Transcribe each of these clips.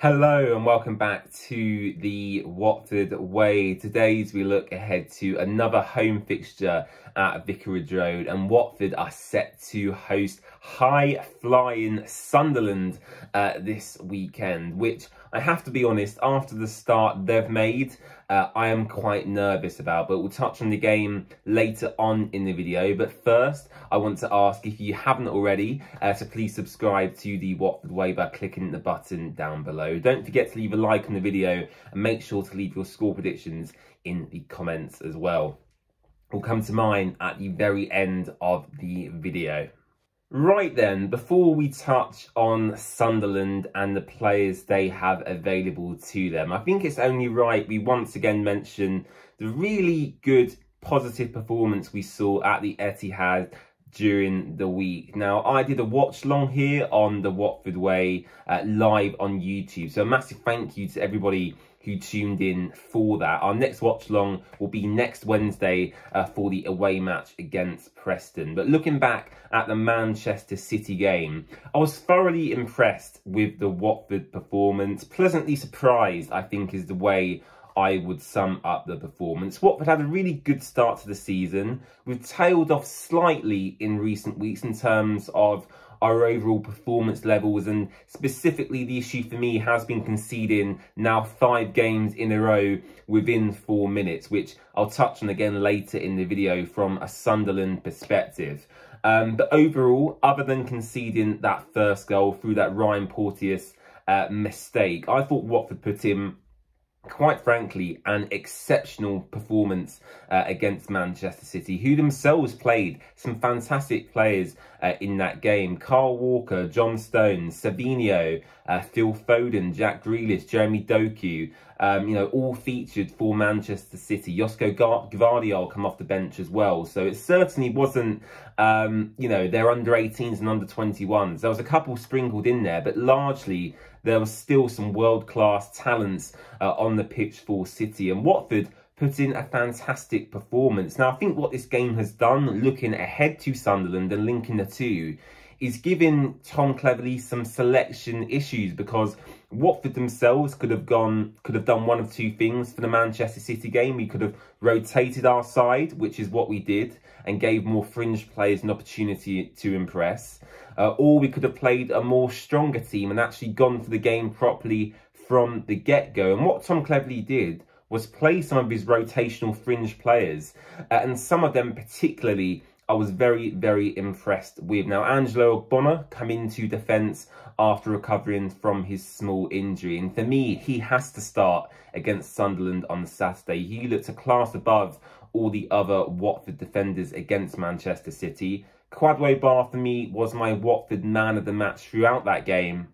Hello and welcome back to the Watford Way. Today we look ahead to another home fixture at Vicarage Road, and Watford are set to host high-flying Sunderland this weekend, which I have to be honest, after the start they've made, I am quite nervous about, but we'll touch on the game later on in the video. But first, I want to ask, if you haven't already, to please subscribe to the Watford Way by clicking the button down below. Don't forget to leave a like on the video and make sure to leave your score predictions in the comments as well. We'll come to mine at the very end of the video. Right then, before we touch on Sunderland and the players they have available to them, I think it's only right we once again mention the really good positive performance we saw at the Etihad during the week. Now, I did a watch long here on the Watford Way live on YouTube, so a massive thank you to everybody who tuned in for that. Our next watch long will be next Wednesday for the away match against Preston. But looking back at the Manchester City game, I was thoroughly impressed with the Watford performance. Pleasantly surprised, I think, is the way I would sum up the performance. Watford had a really good start to the season. We've tailed off slightly in recent weeks in terms of our overall performance levels, and specifically the issue for me has been conceding now 5 games in a row within 4 minutes, which I'll touch on again later in the video from a Sunderland perspective. But overall, other than conceding that first goal through that Ryan Porteous mistake, I thought Watford put in, quite frankly, an exceptional performance against Manchester City, who themselves played some fantastic players in that game. Kyle Walker, John Stones, Savinho, Phil Foden, Jack Grealish, Jeremy Doku, all featured for Manchester City. Josko Gvardiol come off the bench as well. So it certainly wasn't, their under 18s and under 21s. There was a couple sprinkled in there, but largely there was still some world-class talents on the pitch for City. And Watford put in a fantastic performance. Now, I think what this game has done, looking ahead to Sunderland and linking the two, is giving Tom Cleverley some selection issues, because Watford themselves could have done one of two things for the Manchester City game. We could have rotated our side, which is what we did, and gave more fringe players an opportunity to impress. Or we could have played a more stronger team and actually gone for the game properly from the get-go. And what Tom Cleverley did was play some of his rotational fringe players, and some of them particularly I was very, very impressed with. Now, Angelo Ogbonna come into defence after recovering from his small injury, and for me, he has to start against Sunderland on Saturday. He looked a class above all the other Watford defenders against Manchester City. Kwadwo Bar, for me, was my Watford man of the match throughout that game.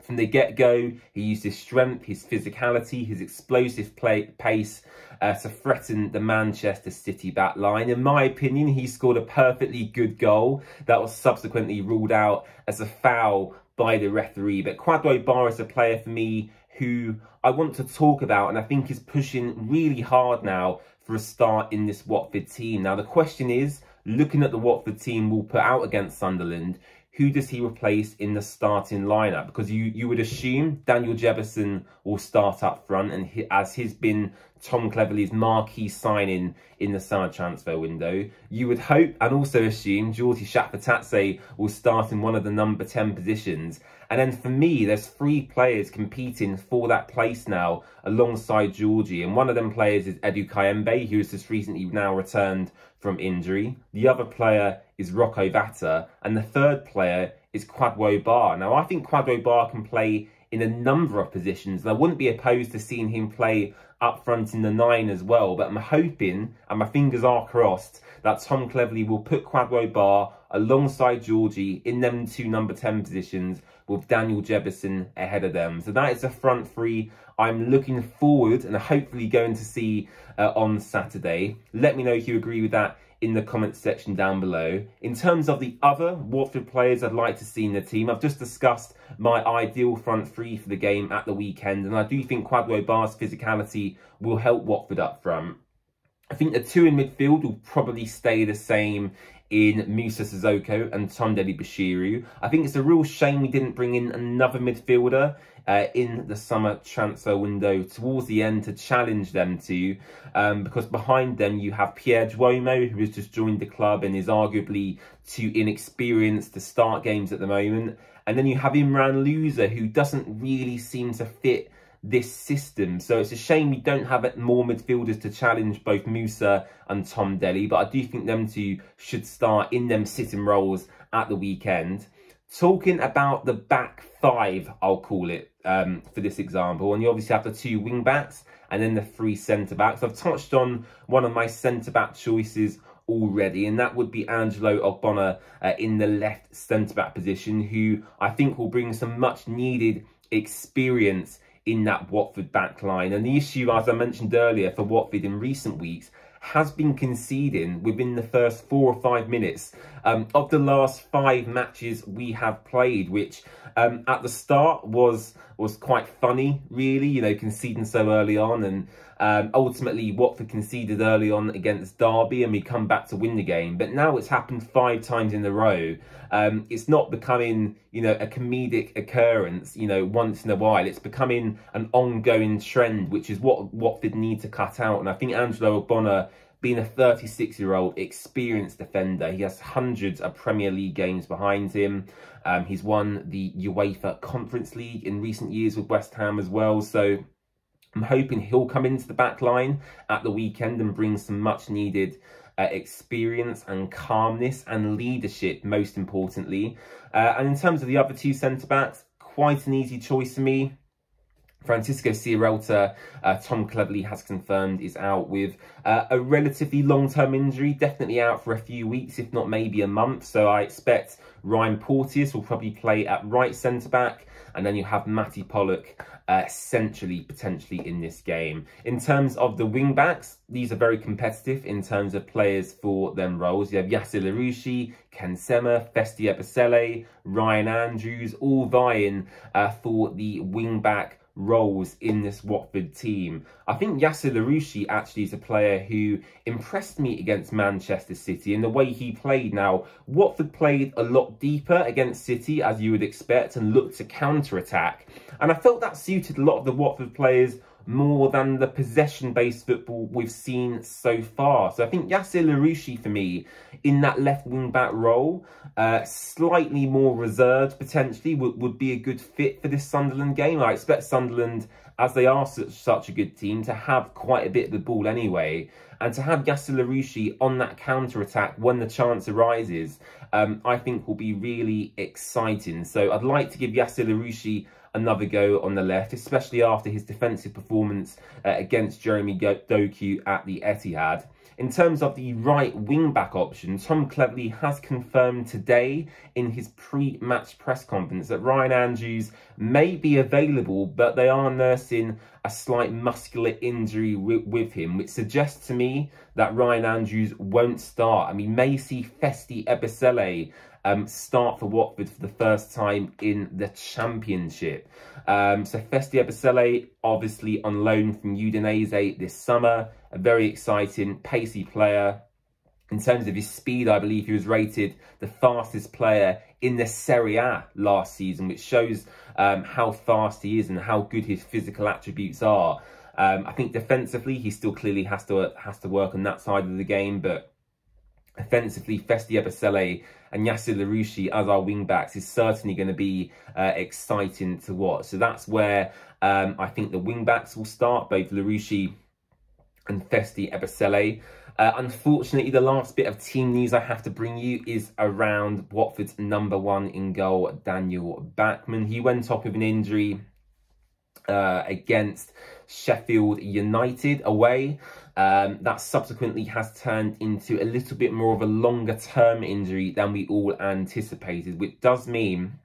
From the get-go, he used his strength, his physicality, his explosive pace to threaten the Manchester City back line. In my opinion, he scored a perfectly good goal that was subsequently ruled out as a foul by the referee. But Kwadwo Bar is a player for me who I want to talk about, and I think is pushing really hard now for a start in this Watford team. Now, the question is, looking at the Watford team we'll put out against Sunderland, who does he replace in the starting lineup? Because you would assume Daniel Jefferson will start up front, and as he's been Tom Cleverley's marquee signing in the summer transfer window. You would hope and also assume Georgie Shakpatatse will start in one of the number 10 positions. And then for me, there's 3 players competing for that place now alongside Georgie. And one of them players is Edu Kayembe, who has just recently now returned from injury. The other player is Rocco Vata. And the third player is Kwadwo Bar. Now, I think Kwadwo Bar can play in a number of positions, and I wouldn't be opposed to seeing him play up front in the 9 as well. But I'm hoping, and my fingers are crossed, that Tom Cleverley will put Kwadwo Bar alongside Georgie in them 2 number 10 positions, with Daniel Jefferson ahead of them. So that is a front 3 I'm looking forward and hopefully going to see on Saturday. Let me know if you agree with that in the comments section down below. In terms of the other Watford players I'd like to see in the team, I've just discussed my ideal front 3 for the game at the weekend, and I do think Kwadwo Bar's physicality will help Watford up front. I think the 2 in midfield will probably stay the same in Musa Sissoko and Tomdeli Bashiru. I think it's a real shame we didn't bring in another midfielder in the summer transfer window towards the end to challenge them two, because behind them you have Pierre Duomo, who has just joined the club and is arguably too inexperienced to start games at the moment. And then you have Imran Louza, who doesn't really seem to fit this system. So it's a shame we don't have more midfielders to challenge both Musa and Tomdeli, but I do think them two should start in them sitting roles at the weekend. Talking about the back five, I'll call it, for this example, and you obviously have the two wing backs and then the three centre backs. I've touched on one of my centre back choices already, and that would be Angelo Ogbonna in the left centre back position, who I think will bring some much needed experience in that Watford backline. And the issue, as I mentioned earlier, for Watford in recent weeks has been conceding within the first 4 or 5 minutes of the last 5 matches we have played, which at the start was quite funny, really, you know, conceding so early on. And ultimately Watford conceded early on against Derby and we come back to win the game. But now it's happened 5 times in a row. It's not becoming, you know, a comedic occurrence, you know, once in a while. It's becoming an ongoing trend, which is what Watford need to cut out. And I think Angelo Ogbonna, being a 36-year-old experienced defender, he has hundreds of Premier League games behind him. He's won the UEFA Conference League in recent years with West Ham as well. So I'm hoping he'll come into the back line at the weekend and bring some much needed experience and calmness and leadership, most importantly. And in terms of the other two centre-backs, quite an easy choice for me. Francisco Sierralta, Tom Cleverley has confirmed, is out with a relatively long-term injury, definitely out for a few weeks, if not maybe a month. So I expect Ryan Porteous will probably play at right centre-back, and then you have Matty Pollock centrally, potentially, in this game. In terms of the wing-backs, these are very competitive in terms of players for them roles. You have Yasser Larouchi, Ken Sema, Festi Ebisele, Ryan Andrews, all vying for the wing-back roles in this Watford team. I think Yasser Larouchi actually is a player who impressed me against Manchester City in the way he played. Now, Watford played a lot deeper against City, as you would expect, and looked to counter-attack. And I felt that suited a lot of the Watford players more than the possession-based football we've seen so far. So I think Yasser Larouchi, for me, in that left wing-back role, slightly more reserved, potentially, would be a good fit for this Sunderland game. I expect Sunderland, as they are such a good team, to have quite a bit of the ball anyway. And to have Yasser Larouchi on that counter-attack when the chance arises, I think will be really exciting. So I'd like to give Yasser Larouchi another go on the left, especially after his defensive performance against Jeremy Doku at the Etihad. In terms of the right wing-back option, Tom Cleverley has confirmed today in his pre-match press conference that Ryan Andrews may be available, but they are nursing a slight muscular injury with him, which suggests to me that Ryan Andrews won't start. And we may see Festi Ebisele start for Watford for the first time in the Championship. So Festi Ebisele, obviously on loan from Udinese this summer, a very exciting, pacey player. In terms of his speed, I believe he was rated the fastest player in the Serie A last season, which shows how fast he is and how good his physical attributes are. I think defensively, he still clearly has to work on that side of the game, but offensively, Festi Ebisele and Yasser Larouchi as our wing-backs is certainly going to be exciting to watch. So that's where I think the wing-backs will start, both Larouchi and Festi Ebisele. Unfortunately, the last bit of team news I have to bring you is around Watford's #1 in goal, Daniel Bachmann. He went off with an injury against Sheffield United away. That subsequently has turned into a little bit more of a longer-term injury than we all anticipated, which does mean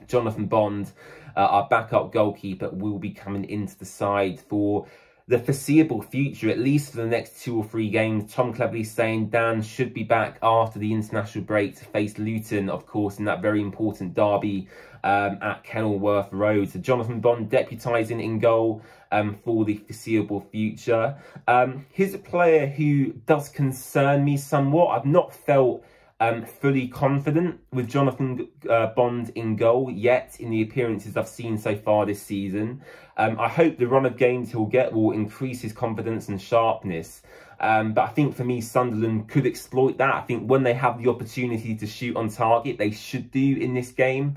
Jonathan Bond, our backup goalkeeper, will be coming into the side for the foreseeable future, at least for the next 2 or 3 games. Tom Cleverley saying Dan should be back after the international break to face Luton, of course, in that very important derby at Kenilworth Road. So Jonathan Bond deputising in goal for the foreseeable future. Here's a player who does concern me somewhat. I've not felt fully confident with Jonathan Bond in goal yet in the appearances I've seen so far this season. I hope the run of games he'll get will increase his confidence and sharpness. But I think for me, Sunderland could exploit that. I think when they have the opportunity to shoot on target, they should do in this game,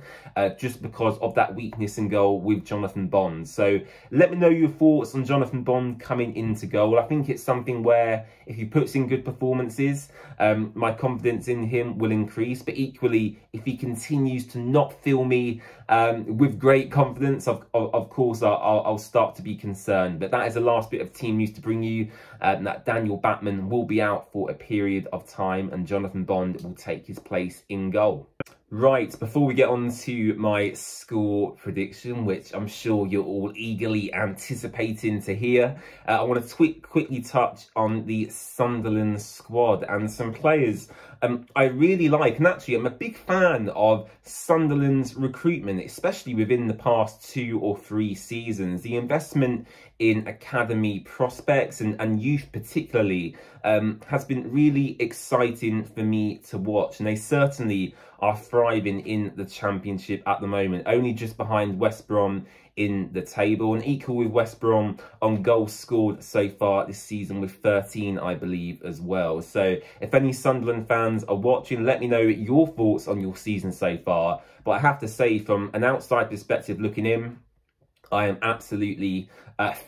just because of that weakness in goal with Jonathan Bond. So let me know your thoughts on Jonathan Bond coming into goal. I think it's something where if he puts in good performances, my confidence in him will increase. But equally, if he continues to not fill me with great confidence, of course, I'll start to be concerned. But that is the last bit of team news to bring you. That Daniel Batman will be out for a period of time and Jonathan Bond will take his place in goal. Right, before we get on to my score prediction, which I'm sure you're all eagerly anticipating to hear, I want to quickly touch on the Sunderland squad and some players I really like. And actually, I'm a big fan of Sunderland's recruitment, especially within the past 2 or 3 seasons. The investment in academy prospects and youth particularly has been really exciting for me to watch. And they certainly are thriving in the Championship at the moment, only just behind West Brom in the table and equal with West Brom on goals scored so far this season with 13, I believe, as well. So if any Sunderland fans are watching, let me know your thoughts on your season so far. But I have to say, from an outside perspective looking in, I am absolutely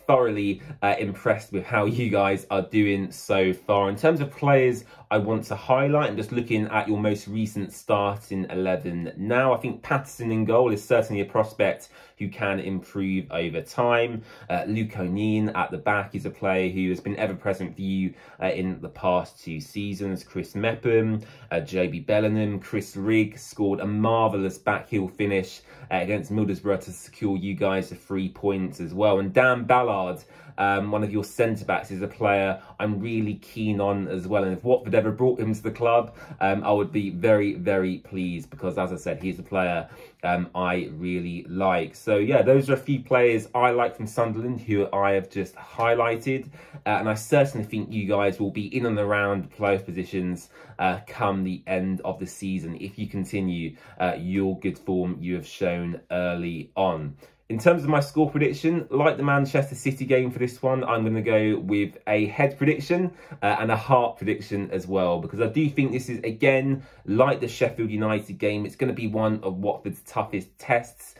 thoroughly impressed with how you guys are doing so far. In terms of players I want to highlight, I'm just looking at your most recent starting 11 now. I think Patterson in goal is certainly a prospect who can improve over time. Luke O'Neill at the back is a player who has been ever present for you in the past 2 seasons. Chris Mepham, JB Bellingham, Chris Rigg scored a marvellous backheel finish against Middlesbrough to secure you guys the 3 points as well. And Dan Ballard, one of your centre-backs, is a player I'm really keen on as well. And if Watford ever brought him to the club, I would be very, very pleased because, as I said, he's a player I really like. So, yeah, those are a few players I like from Sunderland who I have just highlighted. And I certainly think you guys will be in and around playoff positions come the end of the season if you continue your good form you have shown early on. In terms of my score prediction, like the Manchester City game for this one, I'm going to go with a head prediction and a heart prediction as well, because I do think this is, again, like the Sheffield United game, it's going to be one of Watford's toughest tests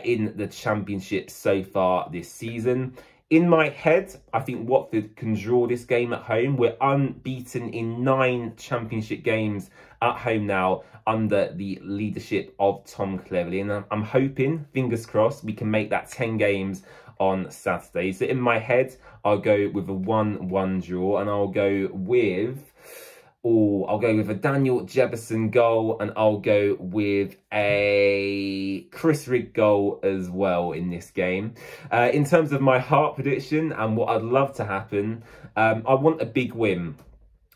in the Championship so far this season. In my head, I think Watford can draw this game at home. We're unbeaten in 9 Championship games at home now under the leadership of Tom Cleverley. And I'm hoping, fingers crossed, we can make that 10 games on Saturday. So in my head, I'll go with a 1-1 draw, and I'll go with a Daniel Jefferson goal, and I'll go with a Chris Rigg goal as well in this game. In terms of my heart prediction and what I'd love to happen, I want a big win.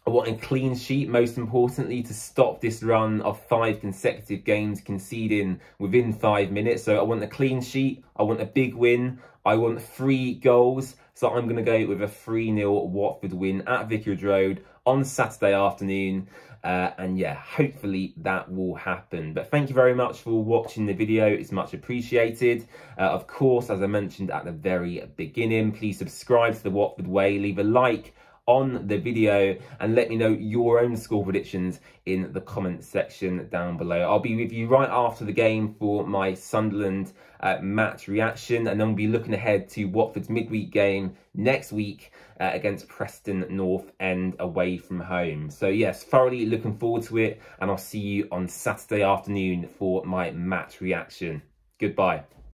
I want a clean sheet, most importantly, to stop this run of 5 consecutive games conceding within 5 minutes. So I want a clean sheet, I want a big win, I want 3 goals. So I'm going to go with a 3-0 Watford win at Vicarage Road on Saturday afternoon. And yeah, hopefully that will happen. But thank you very much for watching the video. It's much appreciated. Of course, as I mentioned at the very beginning, please subscribe to The Watford Way, leave a like on the video, and let me know your own score predictions in the comment section down below. I'll be with you right after the game for my Sunderland match reaction, and then we'll be looking ahead to Watford's midweek game next week against Preston North End away from home. So yes, thoroughly looking forward to it, and I'll see you on Saturday afternoon for my match reaction. Goodbye.